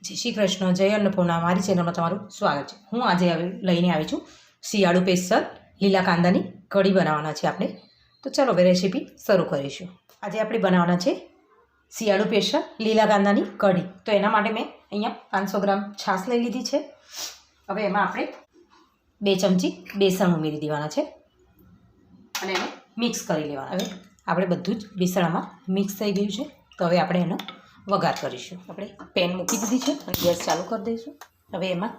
જય શ્રી કૃષ્ણ, જય અન્નપૂર્ણા. મારી ચેનલમાં તમારું સ્વાગત છે. હું આજે લઈને આવી છું શિયાળુ સ્પેશિયલ લીલા કાંદાની કઢી બનાવવાના છે આપણે. તો ચાલો હવે રેસીપી શરૂ કરીશું. આજે આપણે બનાવવાના છે શિયાળુ સ્પેશિયલ લીલા કાંદાની કઢી. તો એના માટે મેં અહીંયા 500 ગ્રામ છાશ લઈ લીધી છે. હવે એમાં આપણે 2 ચમચી બેસણ ઉમેરી દેવાના છે અને એને મિક્સ કરી લેવાના. હવે આપણે બધું જ બેસણમાં મિક્સ થઈ ગયું છે. તો હવે આપણે એનો વઘાર કરીશું. આપણે પેન મૂકી દીધી છે અને ગેસ ચાલુ કરી દઈશું. હવે એમાં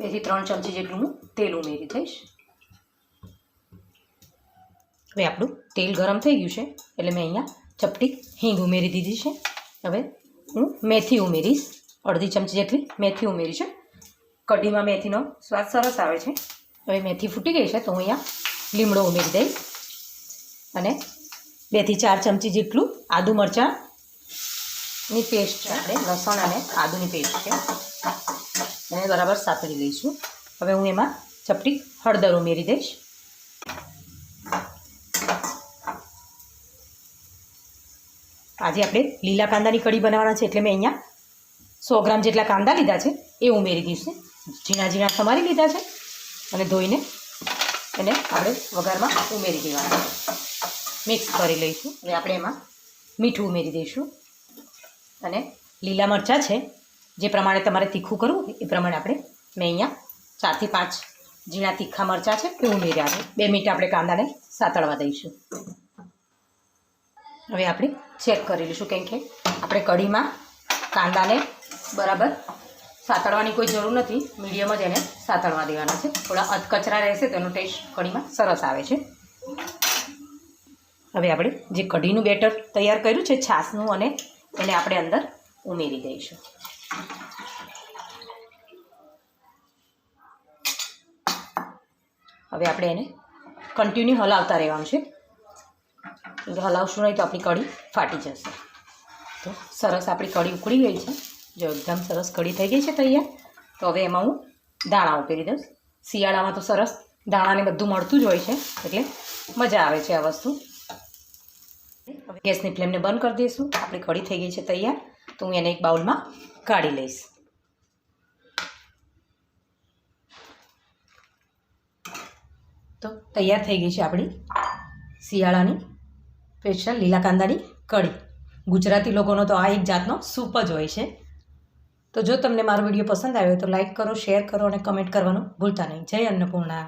2 થી 3 ચમચી જેટલું હું તેલ ઉમેરી દઈશ. હવે આપણું તેલ ગરમ થઈ ગયું છે એટલે મેં અહીંયા ચપટી હિંગ ઉમેરી દીધી છે. હવે હું મેથી ઉમેરીશ, અડધી ચમચી જેટલી મેથી ઉમેરી છે. કઢીમાં મેથીનો સ્વાદ સરસ આવે છે. હવે મેથી ફૂટી ગઈ છે તો હું અહીંયા લીમડો ઉમેરી દઈશ અને 2 થી 4 ચમચી જેટલું આદુ મરચાંની પેસ્ટ છે. આપણે લસણ અને આદુની પેસ્ટ છે એને બરાબર સાતળી લઈશું. હવે હું એમાં ચપટી હળદર ઉમેરી દઈશ. આજે આપણે લીલા કાંદાની કઢી બનાવવાના છે એટલે મેં અહીંયા 100 ગ્રામ જેટલા કાંદા લીધા છે એ ઉમેરી દઈશું. ઝીણા ઝીણા સમારી લીધા છે અને ધોઈને એને આપણે વઘારમાં ઉમેરી દેવાના. મિક્સ કરી લઈશું. હવે આપણે એમાં મીઠું ઉમેરી દઈશું અને લીલા મરચાં છે જે પ્રમાણે તમારે તીખું કરવું એ પ્રમાણે આપણે મેં અહીંયા 4 થી 5 ઝીણા તીખા મરચાં છે એ ઉમેર્યા છે. 2 મિનિટ આપણે કાંદાને સાતળવા દઈશું. હવે આપણે ચેક કરી લઈશું કેમ કે આપણે કઢીમાં કાંદાને બરાબર સાતળવાની કોઈ જરૂર નથી. મીડિયમ જ એને સાતળવા દેવાના છે. થોડા અધકચરા રહેશે તેનો ટેસ્ટ કઢીમાં સરસ આવે છે. હવે આપણે જે કઢીનું બેટર તૈયાર કર્યું છે છાશનું અને એને આપણે અંદર ઉમેરી દઈશું. હવે આપણે એને કન્ટિન્યુ હલાવતા રહેવાનું છે. હલાવશું નહીં તો આપણી કઢી ફાટી જશે. તો સરસ આપણી કઢી ઉકળી ગઈ છે. જો એકદમ સરસ કઢી થઈ ગઈ છે તૈયાર. તો હવે એમાં હું દાણા ઉમેરી દઈશ. શિયાળામાં તો સરસ દાણાને બધું મળતું જ હોય છે એટલે મજા આવે છે આ વસ્તુ. હવે ગેસની ફ્લેમને બંધ કરી દઈશું. આપણી કઢી થઈ ગઈ છે તૈયાર. તો હું એને એક બાઉલમાં કાઢી લઈશ. તો તૈયાર થઈ ગઈ છે આપણી શિયાળાની સ્પેશિયલ લીલા કાંદાની કઢી. ગુજરાતી લોકોનો તો આ એક જાતનો સૂપ જ હોય છે. તો જો તમને મારો વિડીયો પસંદ આવ્યો તો લાઈક કરો, શેર કરો અને કમેન્ટ કરવાનું ભૂલતા નહીં. જય અન્નપૂર્ણા.